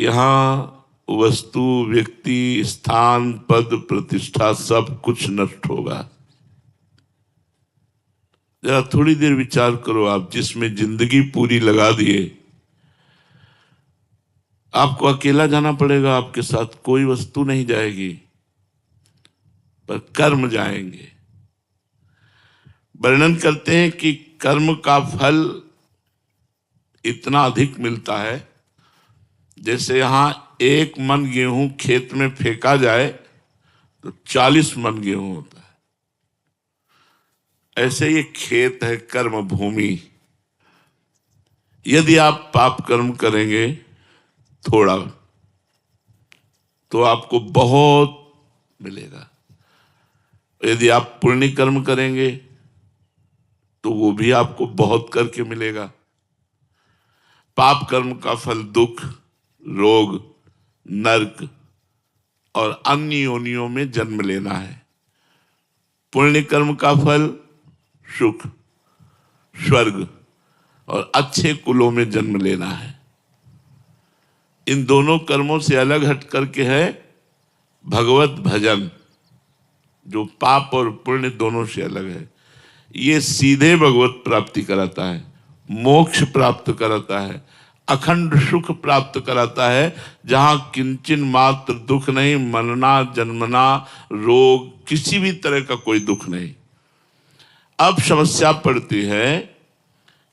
कि यहाँ वस्तु, व्यक्ति, स्थान, पद, प्रतिष्ठा सब कुछ नष्ट होगा। जरा थोड़ी देर विचार करो, आप जिसमें जिंदगी पूरी लगा दिए, आपको अकेला जाना पड़ेगा, आपके साथ कोई वस्तु नहीं जाएगी, पर कर्म जाएंगे। वर्णन करते हैं कि कर्म का फल इतना अधिक मिलता है, जैसे यहां 1 मन गेहूं खेत में फेंका जाए तो 40 मन गेहूं होता है। ऐसे ये खेत है कर्म भूमि। यदि आप पाप कर्म करेंगे थोड़ा, तो आपको बहुत मिलेगा। यदि आप पुण्य कर्म करेंगे तो वो भी आपको बहुत करके मिलेगा। पाप कर्म का फल दुख, रोग, नरक और अन्य योनियों में जन्म लेना है। पुण्य कर्म का फल सुख, स्वर्ग और अच्छे कुलों में जन्म लेना है। इन दोनों कर्मों से अलग हट करके है भगवत भजन, जो पाप और पुण्य दोनों से अलग है। ये सीधे भगवत प्राप्ति कराता है, मोक्ष प्राप्त कराता है, अखंड सुख प्राप्त कराता है, जहां किंचन मात्र दुख नहीं, मरना, जन्मना, रोग, किसी भी तरह का कोई दुख नहीं। अब समस्या पड़ती है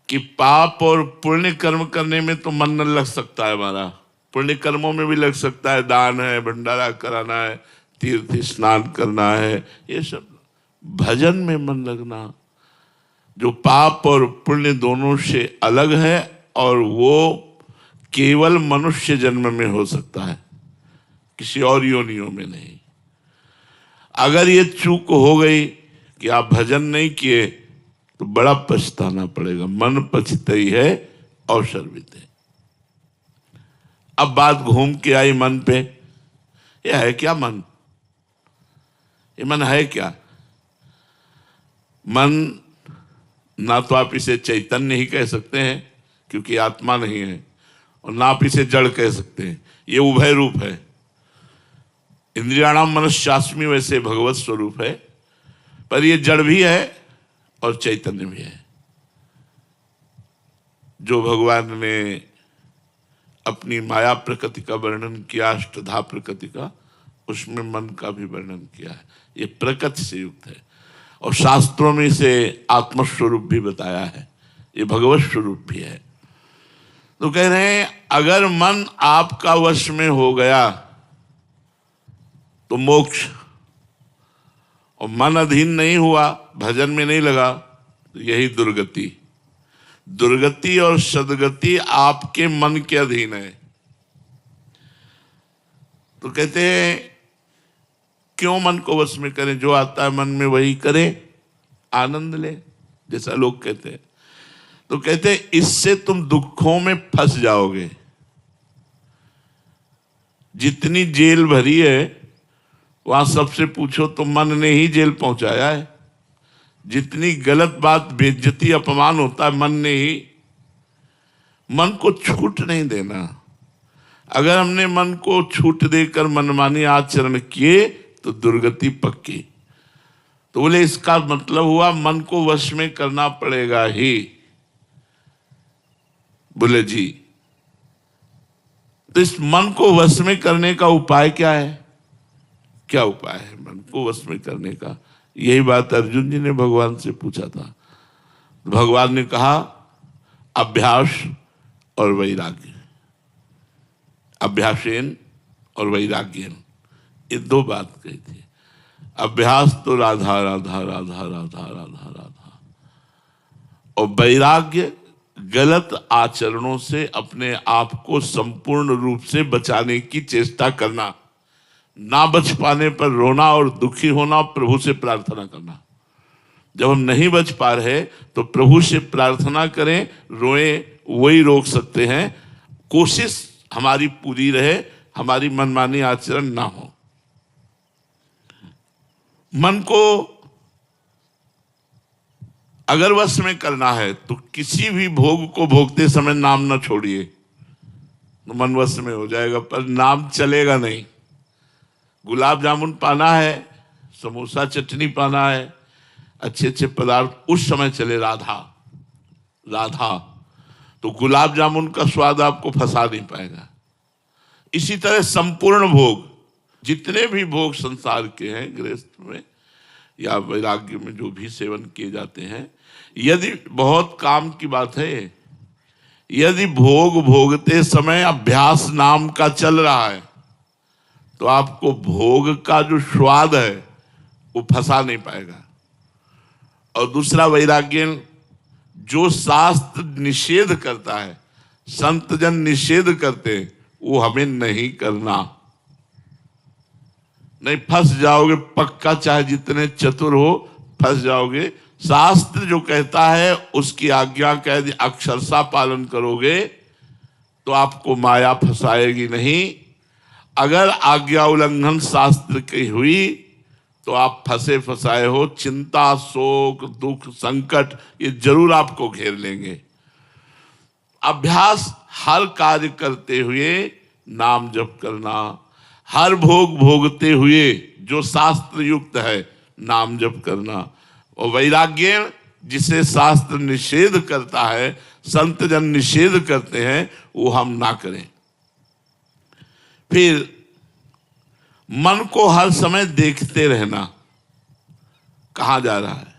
कि पाप और पुण्य कर्म करने में तो मन न लग सकता है हमारा, पुण्य कर्मों में भी लग सकता है, दान है, भंडारा कराना है, तीर्थ स्नान करना है, ये सब। भजन में मन लगना, जो पाप और पुण्य दोनों से अलग है, और वो केवल मनुष्य जन्म में हो सकता है, किसी और योनियों में नहीं। अगर ये चूक हो गई कि आप भजन नहीं किए तो बड़ा पछताना पड़ेगा। मन पछतई है अवसर बीते। अब बात घूम के आई मन पे। ये है क्या मन? ये मन है क्या? मन ना तो आप इसे चैतन्य ही कह सकते हैं, क्योंकि आत्मा नहीं है, और ना आप इसे जड़ कह सकते हैं। ये उभय रूप है। इंद्रियाणाम मनश्चास्मि वैसे भगवत स्वरूप है, पर ये जड़ भी है और चैतन्य भी है। जो भगवान ने अपनी माया प्रकृति का वर्णन किया, अष्टधा प्रकृति का, उसमें मन का भी वर्णन किया है। ये प्रकृति से युक्त है, और शास्त्रों में इसे आत्मस्वरूप भी बताया है, ये भगवत स्वरूप भी है। तो कह रहे हैं अगर मन आपका वश में हो गया तो मोक्ष, और मन अधीन नहीं हुआ, भजन में नहीं लगा, तो यही दुर्गति। दुर्गति और सदगति आपके मन के अधीन है। तो कहते हैं क्यों मन को वश में करें? जो आता है मन में वही करें, आनंद ले, जैसा लोग कहते हैं। तो कहते हैं इससे तुम दुखों में फंस जाओगे। जितनी जेल भरी है वहां सबसे पूछो तो मन ने ही जेल पहुंचाया है। जितनी गलत बात, बेइज्जती, अपमान होता है, मन ने ही। मन को छूट नहीं देना। अगर हमने मन को छूट देकर मनमानी आचरण किए तो दुर्गति पक्की। तो बोले इसका मतलब हुआ मन को वश में करना पड़ेगा ही। बोले जी, तो इस मन को वश में करने का उपाय क्या है? क्या उपाय है मन को वश में करने का? यही बात अर्जुन जी ने भगवान से पूछा था। भगवान ने कहा अभ्यास और वैराग्य। अभ्यासेन और वैराग्यन, ये 2 बात कही थी। अभ्यास तो राधा राधा राधा राधा राधा राधा, और वैराग्य गलत आचरणों से अपने आप को संपूर्ण रूप से बचाने की चेष्टा करना। ना बच पाने पर रोना और दुखी होना, प्रभु से प्रार्थना करना। जब हम नहीं बच पा रहे तो प्रभु से प्रार्थना करें, रोएं, वही रोक सकते हैं। कोशिश हमारी पूरी रहे, हमारी मनमानी आचरण ना हो। मन को अगर वश में करना है तो किसी भी भोग को भोगते समय नाम ना छोड़िए। तो मन वश में हो जाएगा, पर नाम चलेगा नहीं। गुलाब जामुन पाना है, समोसा चटनी पाना है, अच्छे अच्छे पदार्थ उस समय चले, राधा राधा, तो गुलाब जामुन का स्वाद आपको फंसा नहीं पाएगा। इसी तरह संपूर्ण भोग, जितने भी भोग संसार के हैं, गृहस्थ में या वैराग्य में जो भी सेवन किए जाते हैं, यदि बहुत काम की बात है, यदि भोग भोगते समय अभ्यास नाम का चल रहा है तो आपको भोग का जो स्वाद है वो फंसा नहीं पाएगा। और दूसरा वैराग्य, जो शास्त्र निषेध करता है, संत जन निषेध करते हैं, वो हमें नहीं करना। नहीं, फंस जाओगे पक्का, चाहे जितने चतुर हो फंस जाओगे। शास्त्र जो कहता है उसकी आज्ञा का यदि अक्षरशः पालन करोगे तो आपको माया फंसाएगी नहीं। अगर आज्ञा उल्लंघन शास्त्र की हुई तो आप फंसे फंसाए हो, चिंता शोक दुख संकट ये जरूर आपको घेर लेंगे। अभ्यास हर कार्य करते हुए नाम जप करना, हर भोग भोगते हुए जो शास्त्र युक्त है नाम जप करना। और वैराग्य, जिसे शास्त्र निषेध करता है, संत जन निषेध करते हैं, वो हम ना करें। फिर मन को हर समय देखते रहना, कहां जा रहा है,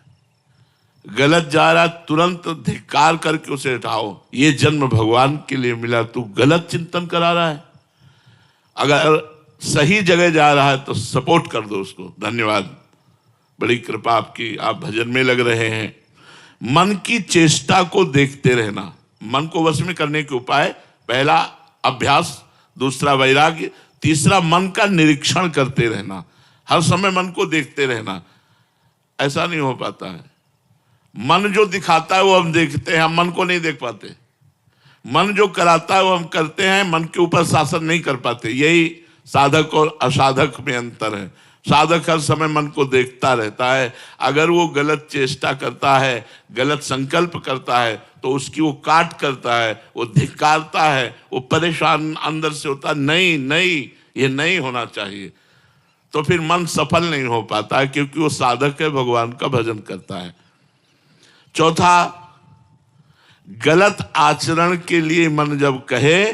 गलत जा रहा, तुरंत धिक्कार करके उसे हटाओ। ये जन्म भगवान के लिए मिला, तू गलत चिंतन करा रहा है। अगर सही जगह जा रहा है तो सपोर्ट कर दो उसको, धन्यवाद, बड़ी कृपा आपकी, आप भजन में लग रहे हैं। मन की चेष्टा को देखते रहना, मन को वश में करने के उपाय, पहला अभ्यास, दूसरा वैराग्य, तीसरा मन का निरीक्षण करते रहना, हर समय मन को देखते रहना। ऐसा नहीं हो पाता है, मन जो दिखाता है वो हम देखते हैं, हम मन को नहीं देख पाते। मन जो कराता है वो हम करते हैं, मन के ऊपर शासन नहीं कर पाते। यही साधक और असाधक में अंतर है। साधक हर समय मन को देखता रहता है, अगर वो गलत चेष्टा करता है, गलत संकल्प करता है तो उसकी वो काट करता है, वो धिक्कारता है, वो परेशान अंदर से होता है, नहीं नहीं ये नहीं होना चाहिए। तो फिर मन सफल नहीं हो पाता है, क्योंकि वो साधक है, भगवान का भजन करता है। चौथा, गलत आचरण के लिए मन जब कहे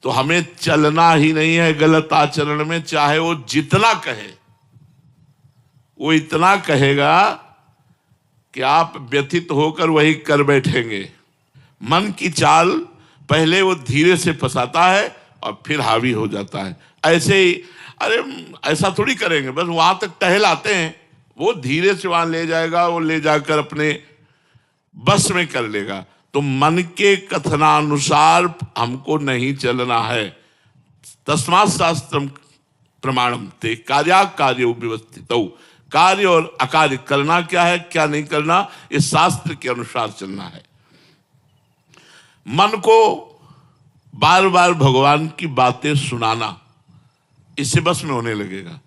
तो हमें चलना ही नहीं है गलत आचरण में, चाहे वो जितना कहे। वो इतना कहेगा कि आप व्यथित होकर वही कर बैठेंगे। मन की चाल पहले वो धीरे से फंसाता है और फिर हावी हो जाता है। ऐसे ही, अरे ऐसा थोड़ी करेंगे, बस वहां तक टहल आते हैं, वो धीरे से वहां ले जाएगा, वो ले जाकर अपने बस में कर लेगा। तो मन के कथनानुसार हमको नहीं चलना है। तस्मात् शास्त्रम प्रमाणम ते कार्याकार्य व्यवस्थित। कार्य और अकार्य करना क्या है, क्या नहीं करना, इस शास्त्र के अनुसार चलना है। मन को बार बार भगवान की बातें सुनाना, इससे बस में होने लगेगा।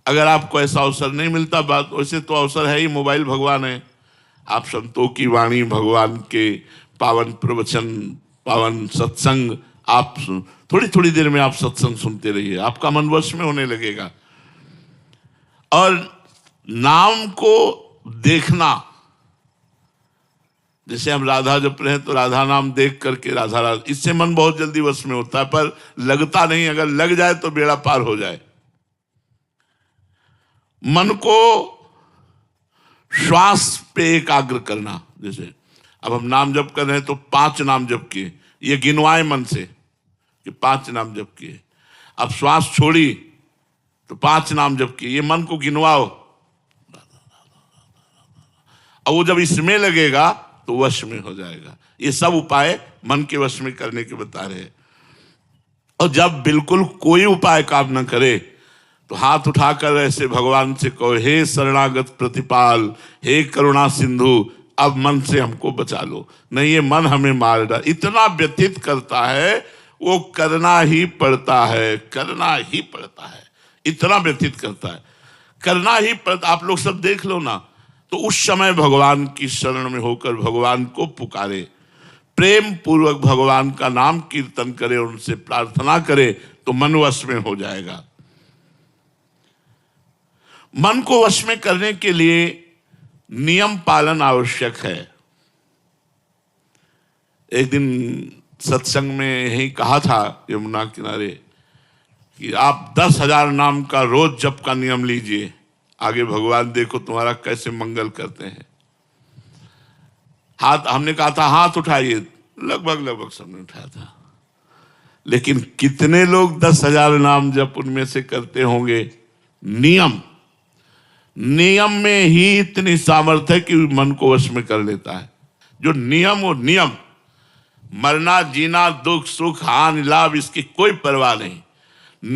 अगर आपको ऐसा अवसर नहीं मिलता, बात वैसे तो अवसर है ही, मोबाइल भगवान है, आप संतों की वाणी, भगवान के पावन प्रवचन, पावन सत्संग, आप थोड़ी थोड़ी देर में आप सत्संग सुनते रहिए, आपका मन वश में होने लगेगा। और नाम को देखना, जैसे हम राधा जप रहे हैं तो राधा नाम देख करके राधा राधा, इससे मन बहुत जल्दी वश में होता है, पर लगता नहीं। अगर लग जाए तो बेड़ा पार हो जाए। मन को श्वास पे एकाग्र करना, जैसे अब हम नाम जप कर रहे हैं तो 5 नाम जप किए, ये गिनवाए मन से कि 5 नाम जप किए। अब श्वास छोड़ी तो 5 नाम जप किए, ये मन को गिनवाओ। और वो जब इसमें लगेगा तो वश में हो जाएगा। ये सब उपाय मन के वश में करने के बता रहे हैं। और जब बिल्कुल कोई उपाय काम न करे तो हाथ उठाकर ऐसे भगवान से कहो, हे शरणागत प्रतिपाल, हे करुणा सिंधु, अब मन से हमको बचा लो, नहीं ये मन हमें मार डाल। इतना व्यथित करता है, वो करना ही पड़ता है, करना ही पड़ता है, इतना व्यथित करता है, करना ही पड़ता। आप लोग सब देख लो ना, तो उस समय भगवान की शरण में होकर भगवान को पुकारे, प्रेम पूर्वक भगवान का नाम कीर्तन करे, उनसे प्रार्थना करे तो मन वश में हो जाएगा। मन को वश में करने के लिए नियम पालन आवश्यक है। एक दिन सत्संग में यही कहा था यमुना किनारे कि आप 10,000 नाम का रोज जप का नियम लीजिए, आगे भगवान देखो तुम्हारा कैसे मंगल करते हैं। हाथ, हमने कहा था हाथ उठाइए, लगभग सबने उठाया था, लेकिन कितने लोग 10,000 नाम जप उनमें से करते होंगे? नियम में ही इतनी सामर्थ्य है कि मन को वश में कर लेता है। जो नियम, वो नियम, मरना जीना दुख सुख हानि लाभ इसकी कोई परवाह नहीं,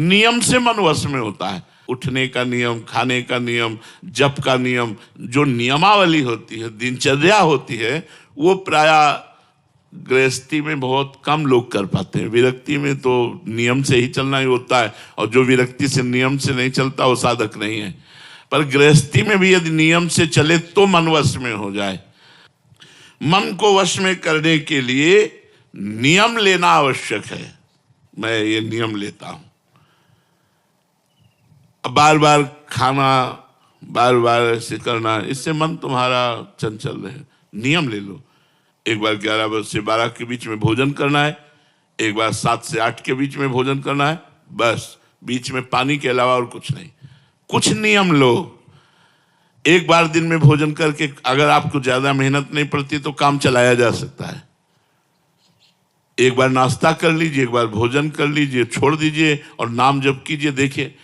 नियम से मन वश में होता है। उठने का नियम, खाने का नियम, जप का नियम, जो नियमावली होती है, दिनचर्या होती है, वो प्रायः गृहस्थी में बहुत कम लोग कर पाते हैं। विरक्ति में तो नियम से ही चलना ही होता है, और जो विरक्ति से नियम से नहीं चलता वो साधक नहीं है। पर गृहस्थी में भी यदि नियम से चले तो मन वश में हो जाए। मन को वश में करने के लिए नियम लेना आवश्यक है। मैं ये नियम लेता हूं, बार बार खाना, बार बार ऐसे करना, इससे मन तुम्हारा चंचल रहे। नियम ले लो, एक बार 11 बजे से 12 के बीच में भोजन करना है, एक बार 7 से 8 के बीच में भोजन करना है, बस बीच में पानी के अलावा और कुछ नहीं। कुछ नियम लो। एक बार दिन में भोजन करके अगर आपको ज्यादा मेहनत नहीं पड़ती तो काम चलाया जा सकता है। एक बार नाश्ता कर लीजिए, एक बार भोजन कर लीजिए, छोड़ दीजिए और नाम जप कीजिए। देखिए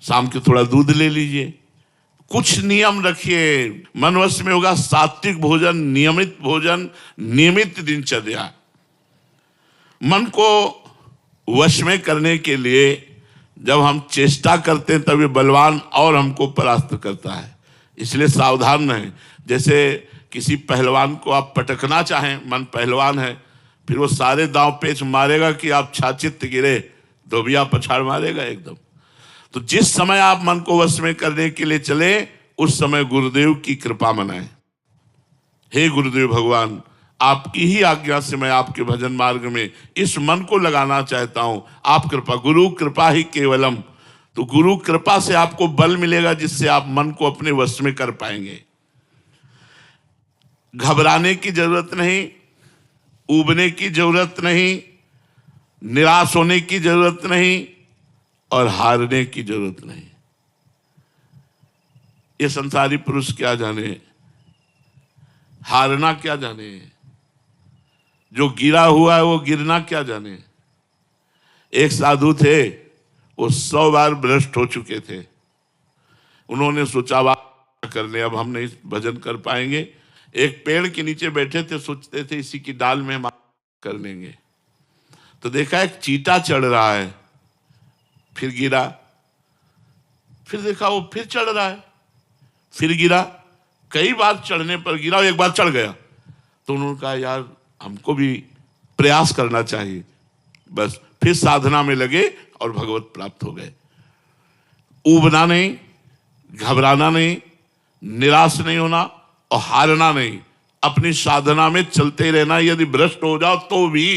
शाम के थोड़ा दूध ले लीजिए। कुछ नियम रखिए, मन वश में होगा। सात्विक भोजन, नियमित भोजन, नियमित दिनचर्या। मन को वश में करने के लिए जब हम चेष्टा करते हैं तब ये बलवान और हमको परास्त करता है, इसलिए सावधान रहें। जैसे किसी पहलवान को आप पटकना चाहें, मन पहलवान है, फिर वो सारे दांव पेच मारेगा कि आप छाचित गिरे, धोबिया पछाड़ मारेगा एकदम। तो जिस समय आप मन को वश में करने के लिए चले, उस समय गुरुदेव की कृपा मनाएं। हे गुरुदेव भगवान, आपकी ही आज्ञा से मैं आपके भजन मार्ग में इस मन को लगाना चाहता हूं। आप कृपा, गुरु कृपा ही केवलम। तो गुरु कृपा से आपको बल मिलेगा जिससे आप मन को अपने वश में कर पाएंगे। घबराने की जरूरत नहीं, ऊबने की जरूरत नहीं, निराश होने की जरूरत नहीं और हारने की जरूरत नहीं। ये संसारी पुरुष क्या जाने, हारना क्या जाने, जो गिरा हुआ है वो गिरना क्या जाने। एक साधु थे, वो 100 बार भ्रष्ट हो चुके थे। उन्होंने सोचा वाह कर ले, अब हम नहीं भजन कर पाएंगे। एक पेड़ के नीचे बैठे थे, सोचते थे इसी की डाल में हम कर लेंगे। तो देखा एक चींटा चढ़ रहा है, फिर गिरा, फिर देखा वो फिर चढ़ रहा है, फिर गिरा। कई बार चढ़ने पर गिरा, एक बार चढ़ गया। तो उन्होंने कहा यार हमको भी प्रयास करना चाहिए। बस फिर साधना में लगे और भगवत प्राप्त हो गए। ऊबना नहीं, घबराना नहीं, निराश नहीं होना और हारना नहीं, अपनी साधना में चलते रहना। यदि भ्रष्ट हो जाओ तो भी,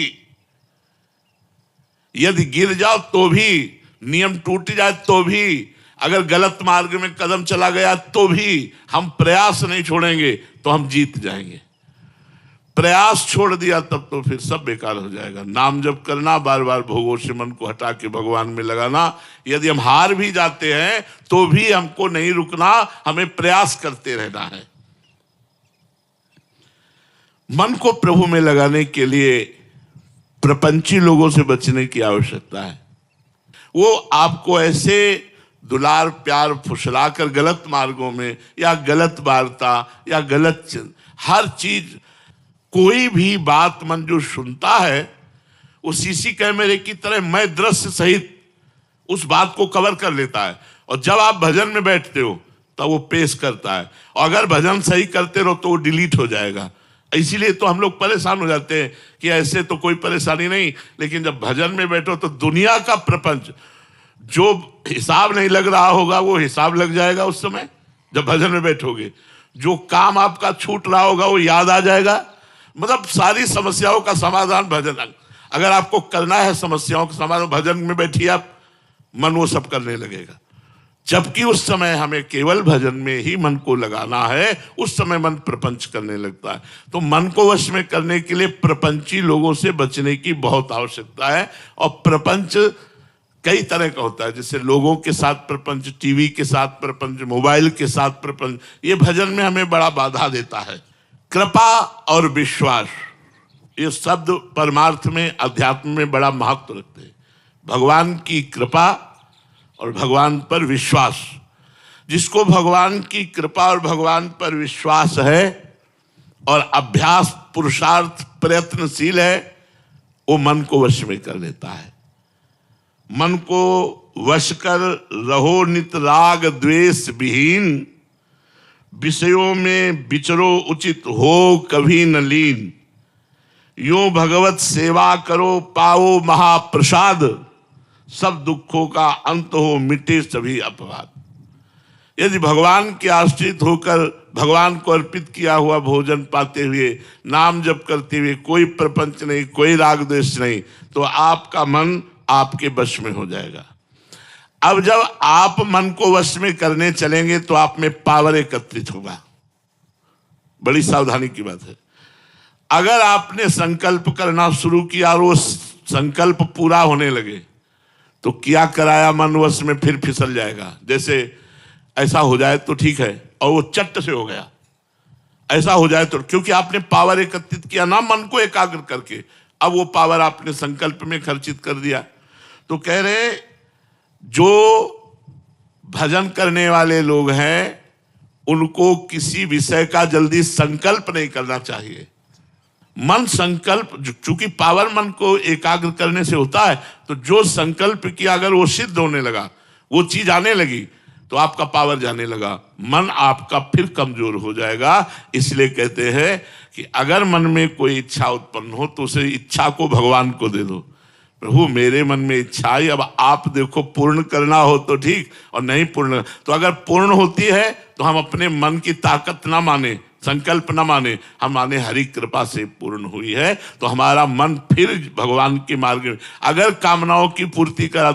यदि गिर जाओ तो भी, नियम टूट जाए तो भी, अगर गलत मार्ग में कदम चला गया तो भी हम प्रयास नहीं छोड़ेंगे तो हम जीत जाएंगे। प्रयास छोड़ दिया तब तो फिर सब बेकार हो जाएगा। नाम जप करना, बार बार भोगों से मन को हटा के भगवान में लगाना। यदि हम हार भी जाते हैं तो भी हमको नहीं रुकना, हमें प्रयास करते रहना है। मन को प्रभु में लगाने के लिए प्रपंची लोगों से बचने की आवश्यकता है। वो आपको ऐसे दुलार प्यार फुसलाकर गलत मार्गों में या गलत वार्ता या गलत हर चीज, कोई भी बात मन जो सुनता है वो सीसी कैमरे की तरह मैं दृश्य सहित उस बात को कवर कर लेता है। और जब आप भजन में बैठते हो तब वो पेश करता है, और अगर भजन सही करते रहो तो वो डिलीट हो जाएगा। इसीलिए तो हम लोग परेशान हो जाते हैं कि ऐसे तो कोई परेशानी नहीं, लेकिन जब भजन में बैठो तो दुनिया का प्रपंच, जो हिसाब नहीं लग रहा होगा वो हिसाब लग जाएगा उस समय जब भजन में बैठोगे। जो काम आपका छूट रहा होगा वो याद आ जाएगा। मतलब सारी समस्याओं का समाधान भजन। अगर आपको करना है समस्याओं का समाधान, भजन में बैठिए आप, मन वो सब करने लगेगा। जबकि उस समय हमें केवल भजन में ही मन को लगाना है, उस समय मन प्रपंच करने लगता है। तो मन को वश में करने के लिए प्रपंची लोगों से बचने की बहुत आवश्यकता है। और प्रपंच कई तरह का होता है, जैसे लोगों के साथ प्रपंच, टीवी के साथ प्रपंच, मोबाइल के साथ प्रपंच, ये भजन में हमें बड़ा बाधा देता है। कृपा और विश्वास, ये शब्द परमार्थ में, अध्यात्म में बड़ा महत्व रखते हैं। भगवान की कृपा और भगवान पर विश्वास। जिसको भगवान की कृपा और भगवान पर विश्वास है और अभ्यास, पुरुषार्थ, प्रयत्नशील है, वो मन को वश में कर लेता है। मन को वश कर रहो नित राग द्वेष विहीन, विषयों में विचरो उचित हो कभी न लीन। यूं भगवत सेवा करो पाओ महाप्रसाद, सब दुखों का अंत हो मिटे सभी अपवाद। यदि भगवान के आश्रित होकर भगवान को अर्पित किया हुआ भोजन पाते हुए, नाम जप करते हुए, कोई प्रपंच नहीं, कोई राग द्वेष नहीं, तो आपका मन आपके वश में हो जाएगा। अब जब आप मन को वश में करने चलेंगे तो आप में पावर एकत्रित होगा। बड़ी सावधानी की बात है। अगर आपने संकल्प करना शुरू किया और वो संकल्प पूरा होने लगे तो क्या कराया मन वश में फिर फिसल जाएगा। जैसे ऐसा हो जाए तो ठीक है, और वो चट से हो गया। ऐसा हो जाए तो, क्योंकि आपने पावर एकत्रित किया ना मन को एकाग्र करके, अब वो पावर आपने संकल्प में खर्चित कर दिया। तो कह रहे जो भजन करने वाले लोग हैं उनको किसी विषय का जल्दी संकल्प नहीं करना चाहिए। मन संकल्प, चूंकि पावर मन को एकाग्र करने से होता है, तो जो संकल्प किया अगर वो सिद्ध होने लगा, वो चीज आने लगी, तो आपका पावर जाने लगा, मन आपका फिर कमजोर हो जाएगा। इसलिए कहते हैं कि अगर मन में कोई इच्छा उत्पन्न हो तो उसे इच्छा को भगवान को दे दो। प्रभु मेरे मन में इच्छा आई, अब आप देखो पूर्ण करना हो तो ठीक, और नहीं पूर्ण तो अगर पूर्ण होती है तो हम अपने मन की ताकत ना माने, संकल्प न माने, हम माने हरि कृपा से पूर्ण हुई है, तो हमारा मन फिर भगवान के मार्ग में, अगर कामनाओं की पूर्ति करा